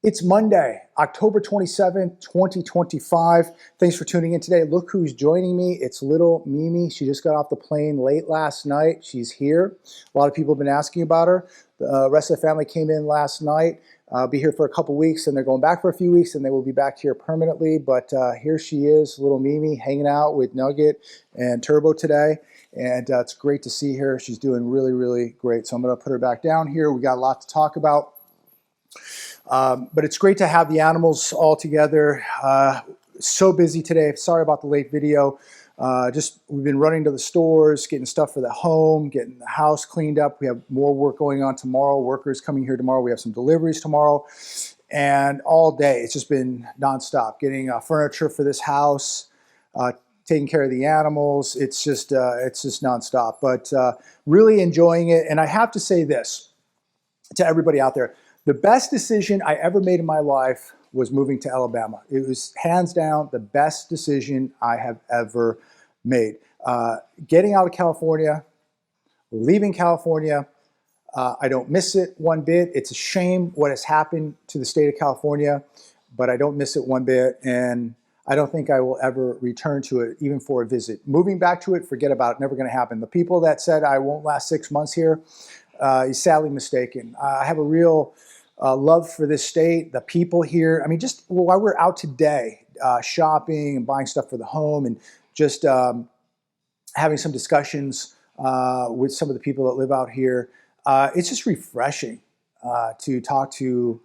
It's Monday, October 27th, 2025. Thanks for tuning in today. Look who's joining me. It's little Mimi. She just got off the plane late last night. She's here. A lot of people have been asking about her. The rest of the family came in last night. Be here for a couple weeks, and they're going back for a few weeks, and they will be back here permanently. But here she is, little Mimi, hanging out with Nugget and Turbo today. And it's great to see her. She's doing really, really great. So I'm going to put her back down here. We got a lot to talk about. But it's great to have the animals all together. So busy today. Sorry about the late video. We've been running to the stores, getting stuff for the home, getting the house cleaned up. We have more work going on tomorrow. Workers coming here tomorrow. We have some deliveries tomorrow. And all day, it's just been nonstop. Getting furniture for this house, taking care of the animals. It's just nonstop. But really enjoying it. And I have to say this to everybody out there. The best decision I ever made in my life was moving to Alabama. It was hands down the best decision I have ever made. Getting out of California, leaving California, I don't miss it one bit. It's a shame what has happened to the state of California, but I don't miss it one bit, and I don't think I will ever return to it, even for a visit. Moving back to it, forget about it, never gonna happen. The people that said I won't last 6 months here is sadly mistaken. I have a real love for this state, the people here. I mean, just while we're out today shopping and buying stuff for the home and just having some discussions with some of the people that live out here, it's just refreshing to talk to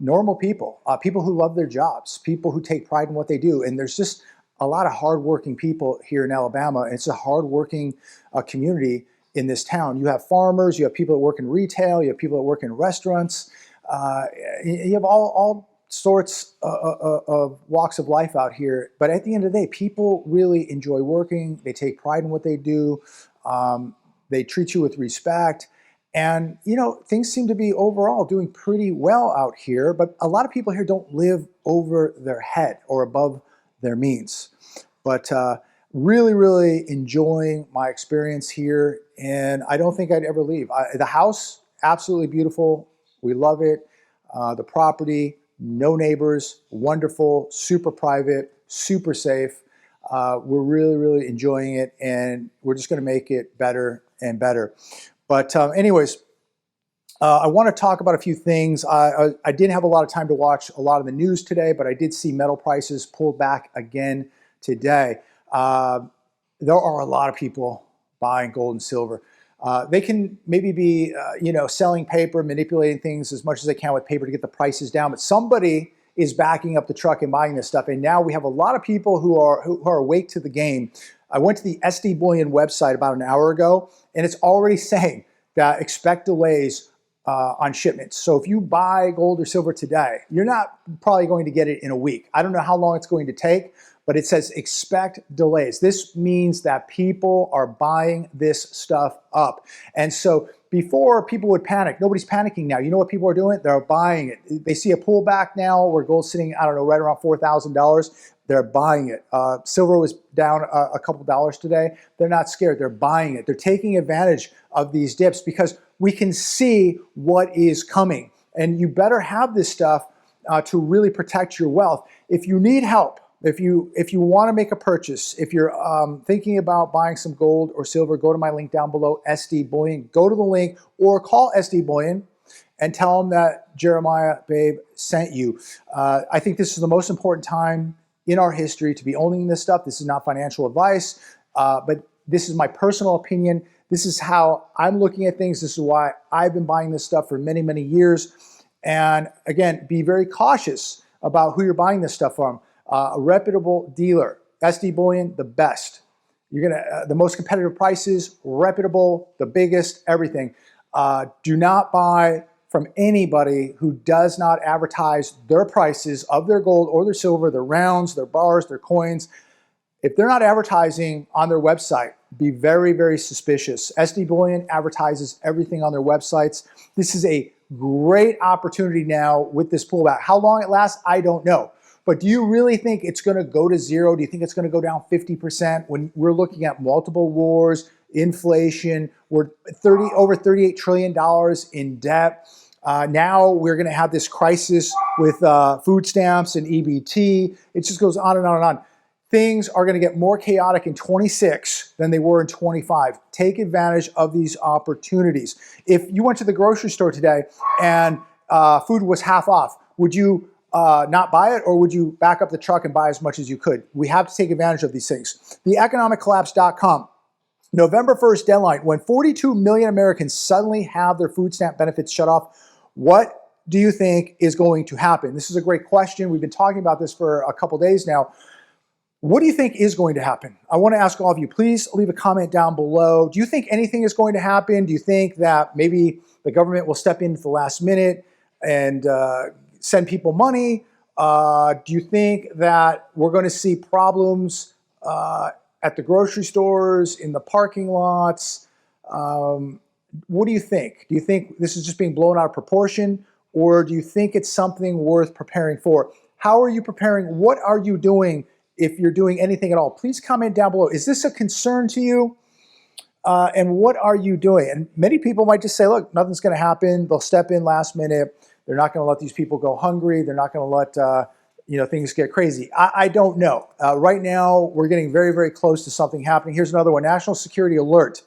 normal people, people who love their jobs, people who take pride in what they do. And there's just a lot of hardworking people here in Alabama. It's a hardworking community in this town. You have farmers, you have people that work in retail, you have people that work in restaurants, you have all sorts of walks of life out here. But at the end of the day, people really enjoy working. They take pride in what they do. They treat you with respect. And, you know, things seem to be overall doing pretty well out here. But a lot of people here don't live over their head or above their means. But really, really enjoying my experience here, and I don't think I'd ever leave. The house, absolutely beautiful. We love it. The property, no neighbors, wonderful, super private, super safe. We're really, really enjoying it, and we're just going to make it better and better. But anyways, I want to talk about a few things. I didn't have a lot of time to watch a lot of the news today, but I did see metal prices pulled back again today. There are a lot of people buying gold and silver. They can maybe be, selling paper, manipulating things as much as they can with paper to get the prices down. But somebody is backing up the truck and buying this stuff. And now we have a lot of people who are awake to the game. I went to the SD Bullion website about an hour ago, and it's already saying that expect delays on shipments. So if you buy gold or silver today, you're not probably going to get it in a week. I don't know how long it's going to take, but it says expect delays. This means that people are buying this stuff up. And so before people would panic, nobody's panicking now. You know what people are doing? They're buying it. They see a pullback now where gold's sitting, I don't know, right around $4,000. They're buying it. Silver was down a couple dollars today. They're not scared. They're buying it. They're taking advantage of these dips because we can see what is coming. And you better have this stuff to really protect your wealth. If you need help, if you want to make a purchase, if you're thinking about buying some gold or silver, go to my link down below, SD Bullion. Go to the link or call SD Bullion and tell them that Jeremiah Babe sent you. I think this is the most important time in our history to be owning this stuff. This is not financial advice, but this is my personal opinion. This is how I'm looking at things. This is why I've been buying this stuff for many, many years. And again, be very cautious about who you're buying this stuff from. A reputable dealer, SD Bullion, the best. You're gonna the most competitive prices, reputable, the biggest, everything. Do not buy from anybody who does not advertise their prices of their gold or their silver, their rounds, their bars, their coins. If they're not advertising on their website, be very, very suspicious. SD Bullion advertises everything on their websites. This is a great opportunity now with this pullback. How long it lasts, I don't know. But do you really think it's going to go to zero? Do you think it's going to go down 50% when we're looking at multiple wars, inflation, we're over $38 trillion in debt? Now we're going to have this crisis with food stamps and EBT. It just goes on and on and on. Things are going to get more chaotic in 26 than they were in 25. Take advantage of these opportunities. If you went to the grocery store today and food was half off, would you not buy it, or would you back up the truck and buy as much as you could? We have to take advantage of these things. TheEconomicCollapse.com. November 1st deadline, when 42 million Americans suddenly have their food stamp benefits shut off, what do you think is going to happen? This is a great question. We've been talking about this for a couple days now. What do you think is going to happen? I want to ask all of you, please leave a comment down below. Do you think anything is going to happen? Do you think that maybe the government will step in at the last minute and send people money? Do you think that we're going to see problems at the grocery stores, in the parking lots? What do you think? Do you think this is just being blown out of proportion, or do you think it's something worth preparing for? How are you preparing? What are you doing if you're doing anything at all? Please comment down below. Is this a concern to you? And what are you doing? And many people might just say, look, nothing's going to happen. They'll step in last minute. They're not going to let these people go hungry. They're not going to let things get crazy. I don't know. Right now, we're getting very, very close to something happening. Here's another one. National Security Alert.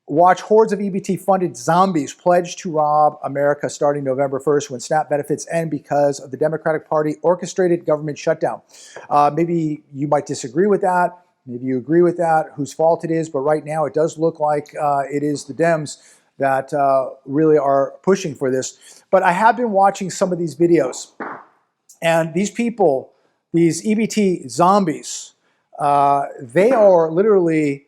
Watch hordes of EBT-funded zombies pledge to rob America starting November 1st when SNAP benefits end because of the Democratic Party orchestrated government shutdown. Maybe you might disagree with that. Maybe you agree with that, whose fault it is. But right now, it does look like it is the Dems that really are pushing for this. But I have been watching some of these videos. And these people, these EBT zombies, they are literally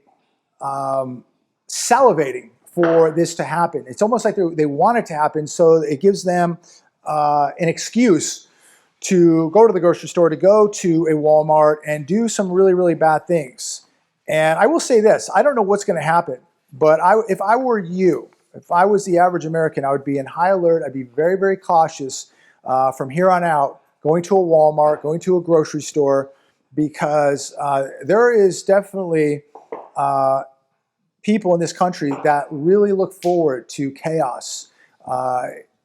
salivating for this to happen. It's almost like they want it to happen, so it gives them an excuse to go to the grocery store, to go to a Walmart and do some really, really bad things. And I will say this, I don't know what's going to happen, but if I were you, if I was the average American, I would be in high alert. I'd be very, very cautious from here on out, going to a Walmart, going to a grocery store, because there is definitely people in this country that really look forward to chaos.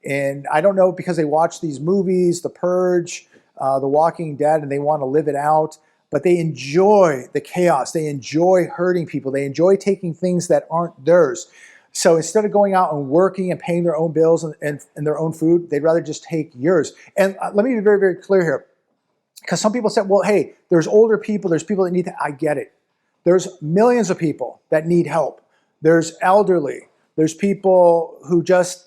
And I don't know, because they watch these movies, The Purge, The Walking Dead, and they want to live it out, but they enjoy the chaos. They enjoy hurting people. They enjoy taking things that aren't theirs. So instead of going out and working and paying their own bills and their own food, they'd rather just take yours. And let me be very, very clear here, because some people said, well, hey, there's older people, there's people that need to, I get it. There's millions of people that need help. There's elderly. There's people who just,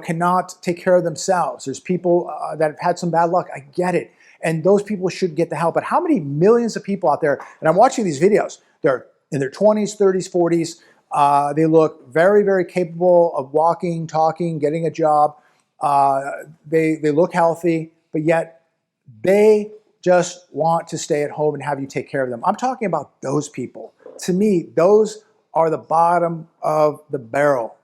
cannot take care of themselves. There's people that have had some bad luck. I get it. And those people should get the help. But how many millions of people out there, and I'm watching these videos, they're in their 20s, 30s, 40s. They look very, very capable of walking, talking, getting a job. They look healthy, but yet they just want to stay at home and have you take care of them. I'm talking about those people. To me, those are the bottom of the barrel.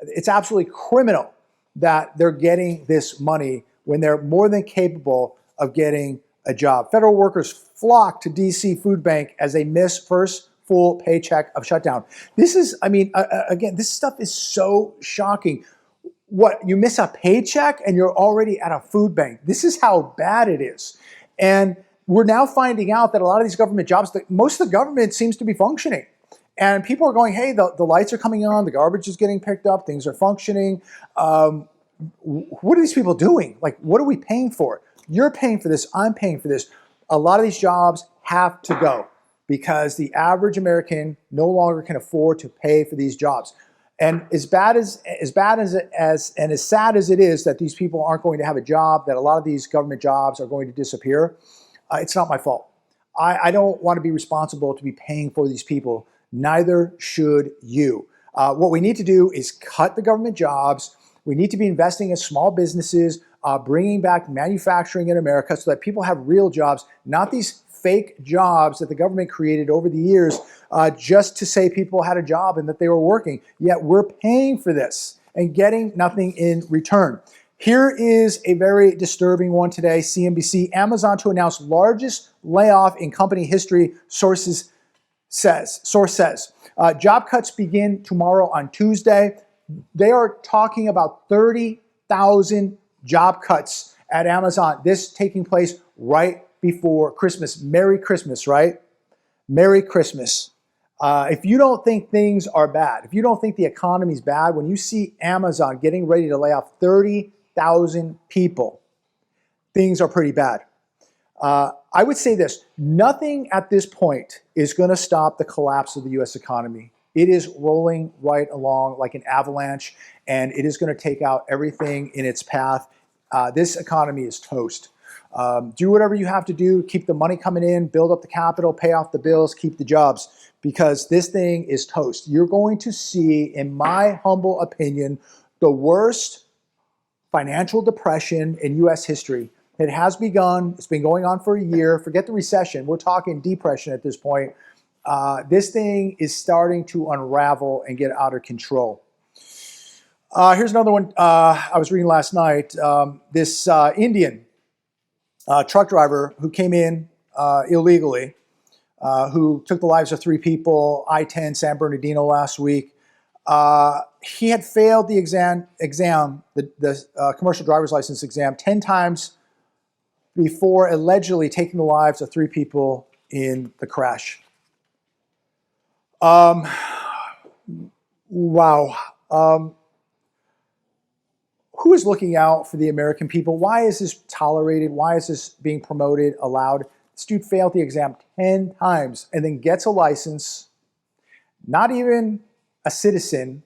It's absolutely criminal that they're getting this money when they're more than capable of getting a job. Federal workers flock to DC food bank as they miss first full paycheck of shutdown. This is, again, this stuff is so shocking. What, you miss a paycheck and you're already at a food bank? This is how bad it is. And we're now finding out that a lot of these government jobs, most of the government seems to be functioning. And people are going, hey, the lights are coming on, the garbage is getting picked up, things are functioning. What are these people doing? Like, what are we paying for? You're paying for this, I'm paying for this. A lot of these jobs have to go because the average American no longer can afford to pay for these jobs. And as sad as it is that these people aren't going to have a job, that a lot of these government jobs are going to disappear, it's not my fault. I don't want to be responsible to be paying for these people. Neither should you. What we need to do is cut the government jobs. We need to be investing in small businesses, bringing back manufacturing in America so that people have real jobs, not these fake jobs that the government created over the years just to say people had a job and that they were working. Yet we're paying for this and getting nothing in return. Here is a very disturbing one today. CNBC, Amazon to announce largest layoff in company history, source says. Job cuts begin tomorrow on Tuesday. They are talking about 30,000 job cuts at Amazon. This taking place right before Christmas. Merry Christmas, right? Merry Christmas. If you don't think things are bad, if you don't think the economy's bad, when you see Amazon getting ready to lay off 30,000 people, things are pretty bad. I would say this, nothing at this point is going to stop the collapse of the U.S. economy. It is rolling right along like an avalanche, and it is going to take out everything in its path. This economy is toast. Do whatever you have to do, keep the money coming in, build up the capital, pay off the bills, keep the jobs, because this thing is toast. You're going to see, in my humble opinion, the worst financial depression in U.S. history. It has begun. It's been going on for a year. Forget the recession. We're talking depression at this point. This thing is starting to unravel and get out of control. Here's another one I was reading last night. This Indian truck driver who came in illegally, who took the lives of 3 people, I-10 San Bernardino last week. He had failed the exam, the commercial driver's license exam 10 times before allegedly taking the lives of 3 people in the crash. Wow. Who is looking out for the American people? Why is this tolerated? Why is this being promoted, allowed? This dude failed the exam 10 times and then gets a license, not even a citizen,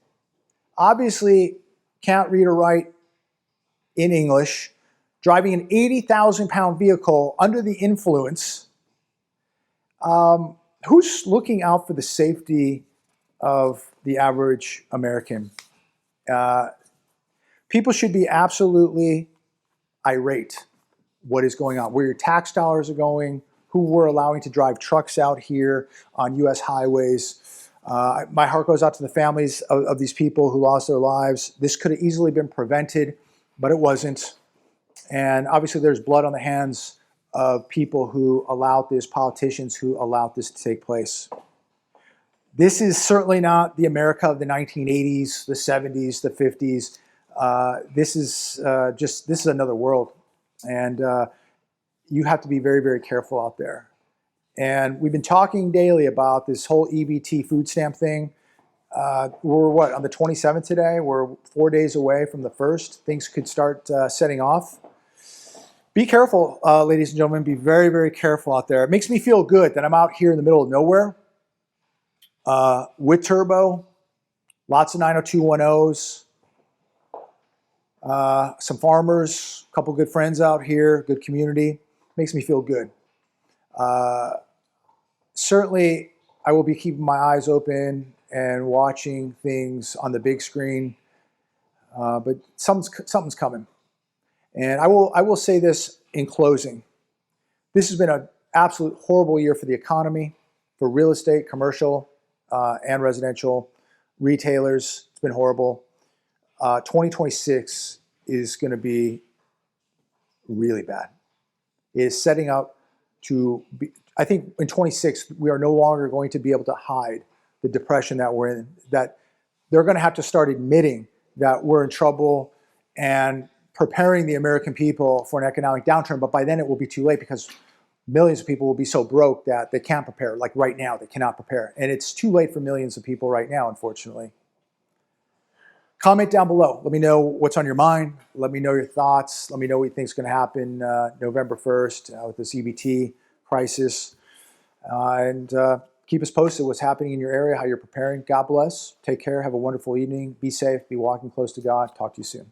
obviously can't read or write in English, driving an 80,000-pound vehicle under the influence. Who's looking out for the safety of the average American? People should be absolutely irate what is going on, where your tax dollars are going, who we're allowing to drive trucks out here on U.S. highways. My heart goes out to the families of these people who lost their lives. This could have easily been prevented, but it wasn't. And obviously there's blood on the hands of people who allowed this, politicians who allowed this to take place. This is certainly not the America of the 1980s, the 70s, the 50s. This is another world. And you have to be very, very careful out there. And we've been talking daily about this whole EBT food stamp thing. We're on the 27th today? We're 4 days away from the 1st. Things could start setting off. Be careful, ladies and gentlemen. Be very, very careful out there. It makes me feel good that I'm out here in the middle of nowhere with turbo, lots of 90210s, some farmers, a couple good friends out here, good community. Makes me feel good. Certainly, I will be keeping my eyes open and watching things on the big screen, but something's coming. And I will say this in closing. This has been an absolute horrible year for the economy, for real estate, commercial, and residential, retailers. It's been horrible. 2026 is going to be really bad. It is setting up to be, I think in 26, we are no longer going to be able to hide the depression that we're in, that they're going to have to start admitting that we're in trouble and preparing the American people for an economic downturn. But by then it will be too late, because millions of people will be so broke that they can't prepare. Like right now, they cannot prepare. And it's too late for millions of people right now, unfortunately. Comment down below. Let me know what's on your mind. Let me know your thoughts. Let me know what you think is going to happen November 1st with this EBT crisis. And keep us posted what's happening in your area, how you're preparing. God bless. Take care. Have a wonderful evening. Be safe. Be walking close to God. Talk to you soon.